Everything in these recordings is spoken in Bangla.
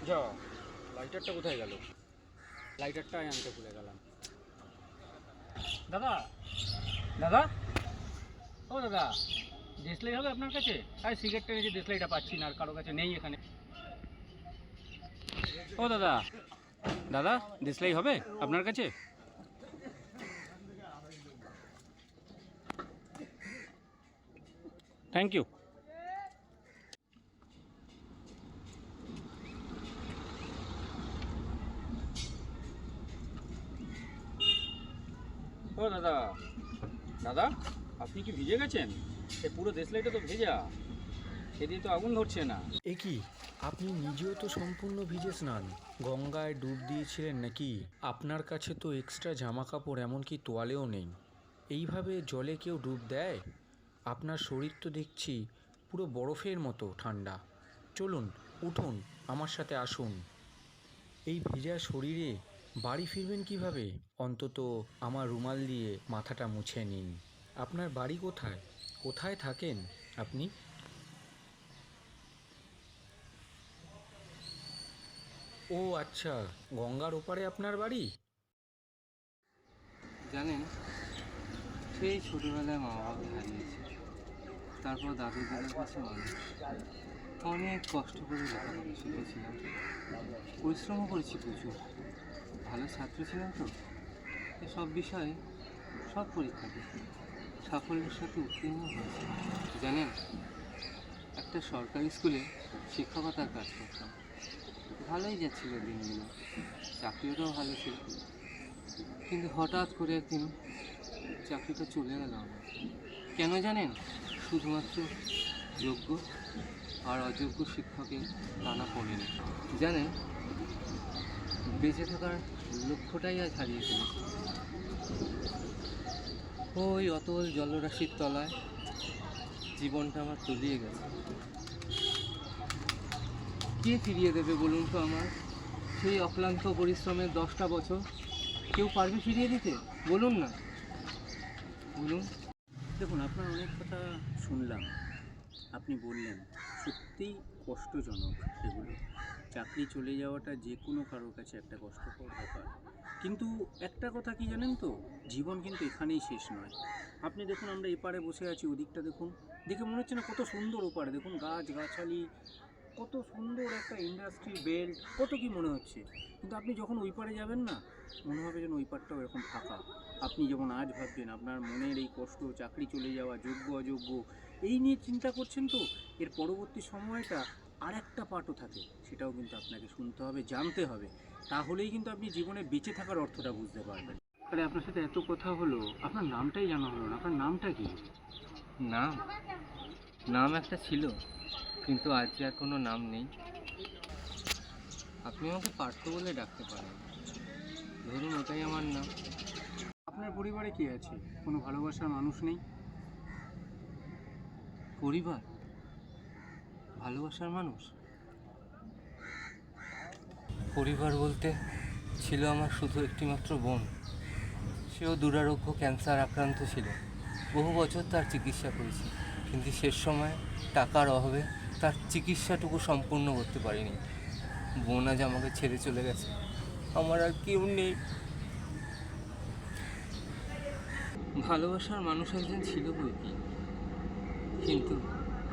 যা, লাইটারটা কোথায় গেল? লাইটারটাই আনতে ভুলে গেলাম। দাদা, দাদা, ও দাদা, দেশলাই হবে আপনার কাছে? আর সিগারেটটা নিয়ে যে দেশলাইটা পাচ্ছি না, আর কারো কাছে নেই এখানে। ও দাদা, দাদা, দেশলাই হবে আপনার কাছে? Thank you. ও দাদা, দাদা, আপনি কি ভিজে গেছেন? এ পুরো দেশলাইটা তো ভেজা, সেদিন তো আগুন ধরছে না। এ কি, আপনি নিজেও তো সম্পূর্ণ ভিজে স্নান, গঙ্গায় ডুব দিয়েছিলেন নাকি? আপনার কাছে তো এক্সট্রা জামা কাপড় এমনকি তোয়ালেও নেই। এইভাবে জলে কেউ ডুব দেয়? আপনার শরীর তো দেখছি পুরো বরফের মতো ঠান্ডা। চলুন, উঠুন, আমার সাথে আসুন। এই ভেজা শরীরে বাড়ি ফিরবেন কিভাবে? অন্তত আমার রুমাল দিয়ে মাথাটা মুছে নিন। আপনার বাড়ি কোথায়? কোথায় থাকেন আপনি? ও আচ্ছা, গঙ্গার ওপারে আপনার বাড়ি? জানেন, সেই ছোটোবেলায় মা বাবাকে হারিয়েছি। তারপর দাদু দিদার কাছে মানুষ। অনেক কষ্ট করে লেখাপড়া শিখেছিলাম, পরিশ্রমও করেছি প্রচুর। ভালো ছাত্র ছিলাম তো, সব বিষয়ে সব পরীক্ষাতে সাফল্যের সাথে উত্তীর্ণ হয়েছি। জানেন, একটা সরকারি স্কুলে শিক্ষকতার কাজ করতাম। ভালোই যাচ্ছিল দিনগুলো, চাকরিটাও ভালো ছিল। কিন্তু হঠাৎ করে একদিন চাকরিটা চলে গেল আমার। কেন জানেন? শুধুমাত্র যোগ্য আর অযোগ্য শিক্ষকের টানা পড়েনি। জানেন, বেঁচে থাকার লক্ষ্যটাই আজ হারিয়ে ফেলেছি। ওই অতল জলরাশির তলায় জীবনটা আমার তলিয়ে গেছে। কে ফিরিয়ে দেবে বলুন তো আমার সেই অক্লান্ত পরিশ্রমের 10টা বছর? কেউ পারবে ফিরিয়ে দিতে? বলুন না, বলুন। দেখুন, আপনার অনেক কথা শুনলাম, আপনি বললেন, সত্যিই কষ্টজনক সেগুলো। চাকরি চলে যাওয়াটা যে কোনো কারোর কাছে একটা কষ্টকর ব্যাপার। কিন্তু একটা কথা কি জানেন তো, জীবন কিন্তু এখানেই শেষ নয়। আপনি দেখুন, আমরা এপারে বসে আছি, ওদিকটা দেখুন, দেখে মনে হচ্ছে না কত সুন্দর ওপারে? দেখুন গাছ গাছালি, কত সুন্দর একটা ইন্ডাস্ট্রি বেল্ট, কত কি মনে হচ্ছে। কিন্তু আপনি যখন ওই পারে যাবেন না, মনে হবে যেন ওই পারটাও এরকম ফাঁকা। আপনি যেমন আজ ভাবছেন আপনার মনের এই কষ্ট, চাকরি চলে যাওয়া, যোগ্য অযোগ্য, এই নিয়ে চিন্তা করছেন, তো এর পরবর্তী সময়টা আর একটা পার্টও থাকে, সেটাও কিন্তু আপনাকে শুনতে হবে, জানতে হবে। তাহলেই কিন্তু আপনি জীবনে বেঁচে থাকার অর্থটা বুঝতে পারবেন। তাহলে আপনার সাথে এত কথা হলো, আপনার নামটাই জানা হলো না। আপনার নামটা কি? নাম নাম একটা ছিল, কিন্তু আজ যে আর কোনো নাম নেই। আপনি আমাকে পার্থ বলে ডাকতে পারেন, ধরুন ওটাই আমার নাম। আপনার পরিবারে কে আছে? কোনো ভালোবাসার মানুষ নেই? পরিবার, ভালোবাসার মানুষ? পরিবার বলতে ছিল আমার শুধু একটিমাত্র বোন। সেও দুরারোগ্য ক্যান্সার আক্রান্ত ছিল। বহু বছর তার চিকিৎসা করেছি, কিন্তু শেষ সময় টাকার অভাবে তার চিকিৎসাটুকু সম্পূর্ণ করতে পারিনি। বোন আজ আমাকে ছেড়ে চলে গেছে, আমার আর কেউ নেই। ভালোবাসার মানুষ একজন ছিল বই কি, কিন্তু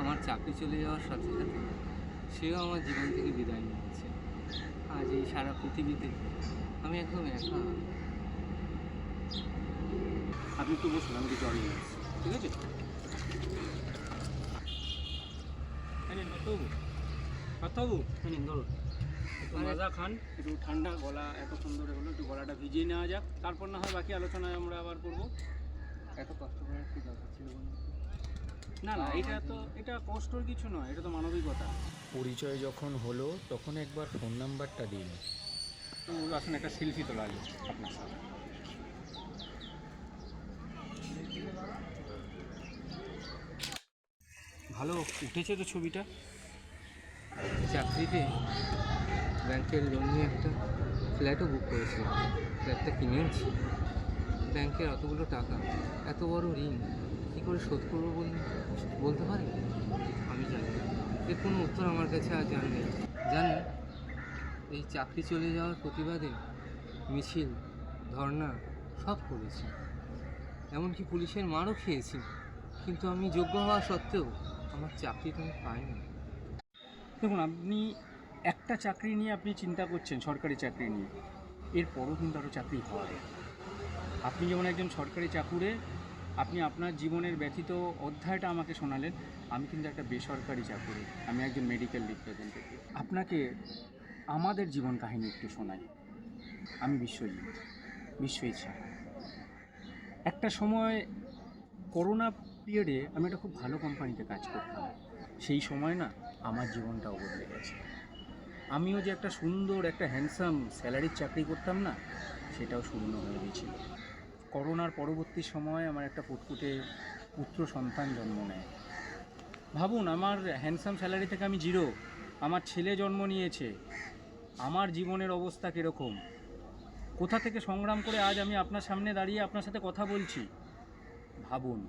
আমার চাকরি চলে যাওয়ার সাথে সাথে সেও আমার জীবন থেকে বিদায় নিয়েছে। আজ এই সারা পৃথিবীতে আমি একদম একা। আপনি একটু বসুন, আমি কিছু অর্ডার নিচ্ছি, ঠিক আছে? হ্যাঁ নিন ডাক্তারবাবু, ডাক্তারবাবু, হ্যাঁ নিন ধরুন, একটু মাজা খান, একটু ঠান্ডা গলা এত সুন্দর হলো, একটু গলাটা ভিজিয়ে নেওয়া যাক, তারপর না হয় বাকি আলোচনায় আমরা আবার করবো। এত কষ্ট করার কি দরকার ছিল বলুন তো? না না, এটা কষ্টর কিছু নয়, এটা তো মানবিকতা। পরিচয় যখন হলো তখন একবার ফোন নাম্বারটা দিন। তো আসুন, একটা সেলফি তোলা যাক আপনার সাথে। ভালো উঠেছে তো ছবিটা। চাকরিতে ব্যাংকের লোন নিয়ে একটা ফ্ল্যাটও বুক করেছিলাম, ফ্ল্যাটটা কিনেওছি। ব্যাংকের অতগুলো টাকা, এত বড় ঋণ কী করে শোধ করবো বলুন, বলতে পারি? আমি জানি না। এর কোনো উত্তর আমার কাছে আজ আর নেই। জানেন, এই চাকরি চলে যাওয়ার প্রতিবাদে মিছিল, ধর্না সব করেছি, এমনকি পুলিশের মারও খেয়েছি, কিন্তু আমি যোগ্য হওয়া সত্ত্বেও আমার চাকরিটা আমি পাইনি। দেখুন, আপনি একটা চাকরি নিয়ে আপনি চিন্তা করছেন, সরকারি চাকরি নিয়ে, এরপরও কিন্তু আরও চাকরি হয়। আপনি যেমন একজন সরকারি চাকুরে আপনি আপনার জীবনের ব্যথিত অধ্যায়টা আমাকে শোনালেন, আমি কিন্তু একটা বেসরকারি চাকুরে, আমি একজন মেডিকেল রিপ্রেজেন্টেটিভ। আপনাকে আমাদের জীবন কাহিনী একটু শোনাই। আমি বিশ্বজিৎ সাহা। একটা সময় করোনা পিরিয়ডে আমি একটা খুব ভালো কোম্পানিতে কাজ করতাম। সেই সময় না আমার জীবনটাও বদলে গেছে। আমিও যে একটা সুন্দর, একটা হ্যান্ডসাম স্যালারির চাকরি করতাম না, সেটাও শূন্য হয়ে গিয়েছিল। করোনার পরবর্তী সময় আমার একটা ফুটফুটে পুত্র সন্তান জন্ম নেয়। ভাবুন, আমার হ্যান্ডসাম স্যালারি থেকে আমি জিরো, আমার ছেলে জন্ম নিয়েছে, আমার জীবনের অবস্থা কীরকম, কোথা থেকে সংগ্রাম করে আজ আমি আপনার সামনে দাঁড়িয়ে আপনার সাথে কথা বলছি। ভাবুন,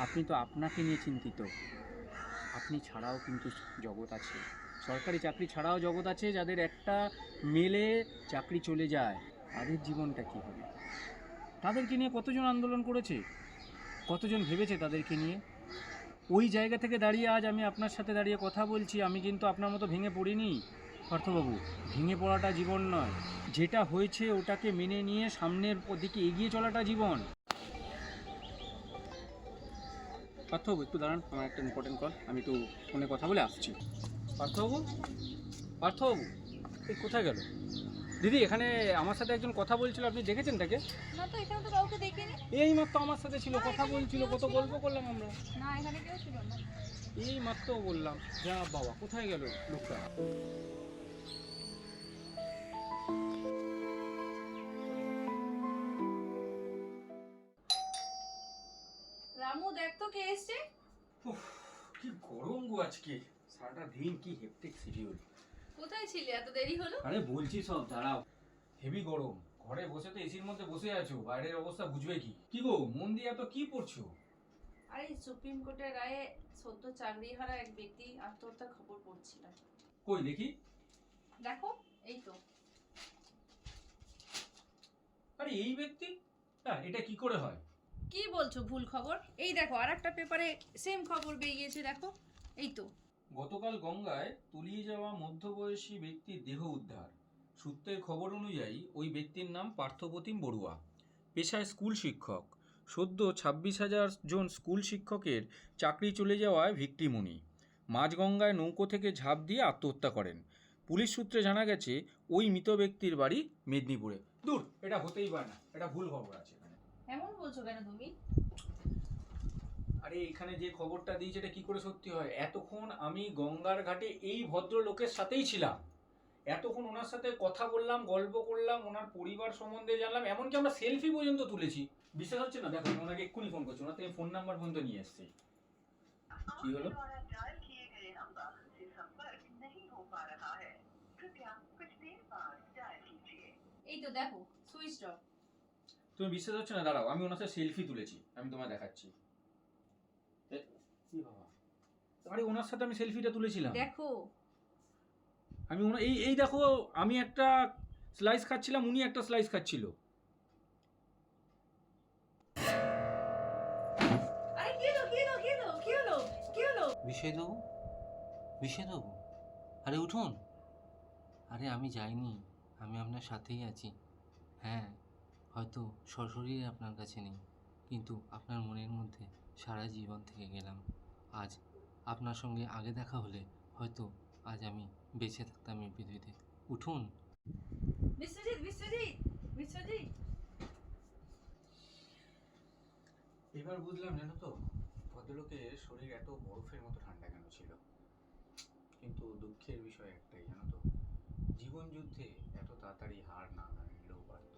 আপনি তো আপনাকে নিয়ে চিন্তিত, আপনি ছাড়াও কিন্তু জগৎ আছে, সরকারি চাকরি ছাড়াও জগৎ আছে, যাদের একটা মেলে চাকরি চলে যায়, তাদের জীবনটা কী হবে? তাদেরকে নিয়ে কতজন আন্দোলন করেছে, কতজন ভেবেছে তাদেরকে নিয়ে? ওই জায়গা থেকে দাঁড়িয়ে আজ আমি আপনার সাথে দাঁড়িয়ে কথা বলছি, আমি কিন্তু আপনার মতো ভেঙে পড়িনি পার্থবাবু। ভেঙে পড়াটা জীবন নয়, যেটা হয়েছে ওটাকে মেনে নিয়ে সামনের দিকে এগিয়ে চলাটা জীবন। পার্থবাবু একটু দাঁড়ান, আমার একটা ইম্পর্টেন্ট কল, আমি একটু ফোনে কথা বলে আসছি। পার্থবাবু এই কোথায় গেল? দিদি, এখানে আমার সাথে একজন কথা বলছিল, আপনি দেখেছেন তাকে? না তো, এখানে তো কাউকে দেখিনি। এই মাত্র আমার সাথে ছিল, কথা বলছিল, কত গল্প করলাম আমরা। না, এখানে কেউ ছিল না। এই মাত্র বললাম। যা বাবা, কোথায় গেল লোকটা? রামু, দেখ তো কে এসছে। উফ, কি গরম গো আজকে, সারাটা দিন কি হেক্টিক শিডিউল। কোথায় ছিলে, এত দেরি হলো? আরে বলছি সব, দাঁড়াও। হেভি গরম, ঘরে বসে তো এসির মধ্যে বসে আছো, বাইরের অবস্থা বুঝবে কি? কি গো, মন দিয়ে তো কি পড়ছো? আরে সুপ্রিম কোর্টের রায়ে সদ্য চাকরি হারা এক ব্যক্তি আত্মহত্যার খবর পড়ছিলাম। কই দেখি। দেখো, এই তো। আরে এই ব্যক্তি, হ্যাঁ, এটা কি করে হয়? কি বলছো, ভুল খবর? এই দেখো, আর একটা পেপারে সেম খবর বেরিয়েছে, দেখো, এই তো। গতকাল গঙ্গায় তলিয়ে যাওয়া মধ্যবয়সী ব্যক্তির দেহ উদ্ধার। সূত্রের খবর অনুযায়ী ওই ব্যক্তির নাম পার্থপ্রতিম বড়ুয়া, পেশায় স্কুল শিক্ষক। সদ্য 26,000 জন স্কুল শিক্ষকের চাকরি চলে যাওয়ায় ভিকটিম উনি। মাঝগঙ্গায় নৌকো থেকে ঝাঁপ দিয়ে আত্মহত্যা করেন। পুলিশ সূত্রে জানা গেছে ওই মৃত ব্যক্তির বাড়ি মেদিনীপুরে। দূর, এটা হতেই পারে না, এটা ভুল খবর আছে এখানে। এমন বলছো কেন তুমি? আরে এখানে যে খবরটা দিয়েছে এটা কি করে সত্যি হয়? এতক্ষণ আমি গঙ্গার ঘাটে এই ভদ্রলোকের সাথেই ছিলাম, এতক্ষণ ওনার সাথে কথা বললাম, গল্প করলাম, ওনার পরিবার সম্বন্ধে জানলাম, এমনকি আমরা সেলফি পর্যন্ত তুলেছি। বিশ্বাস হচ্ছে না? দেখো, আমি ওনাকে এক্ষুনি ফোন করছি, ওনার থেকে ফোন নাম্বার পর্যন্ত নিয়ে এসেছি। কি হলো? এই তো দেখো, সুইচ অফ। তুমি বিশ্বাস হচ্ছে না? দাঁড়াও, আমি ওনার সাথে সেলফি তুলেছি, আমি তোমায় দেখাচ্ছি। কি বাবা, আরে ওনার সাথে আমি সেলফিটা তুলেছিলাম। দেখো, আমি এই এই দেখো, আমি একটা স্লাইস খাচ্ছিলাম, উনি একটা স্লাইস খাচ্ছিল। আরে কি হলো, কি হলো, কি হলো, কি হলো, কি হলো? বিষয়বাবু, আরে উঠুন। আরে আমি যাইনি, আমি আপনার সাথেই আছি। হ্যাঁ, হয়তো সশরীরে আপনার কাছে নেই, কিন্তু আপনার মনের মধ্যে সারা জীবন থেকে গেলাম। আজ আপনার সঙ্গে আগে দেখা হলে হয়তো আজ আমি বেঁচে থাকতাম এই পৃথিবীতে। উঠুন। বিশ্বজিৎ, বিশ্বজিৎ, বিশ্বজিৎ। এবার বুঝলাম, জানো তো, ভদ্রলোকের শরীর এত বরফের মতো ঠান্ডা কেন ছিল। কিন্তু দুঃখের বিষয় একটাই, জানো তো, জীবন যুদ্ধে এত তাড়াতাড়ি হার না মানলেও পারত।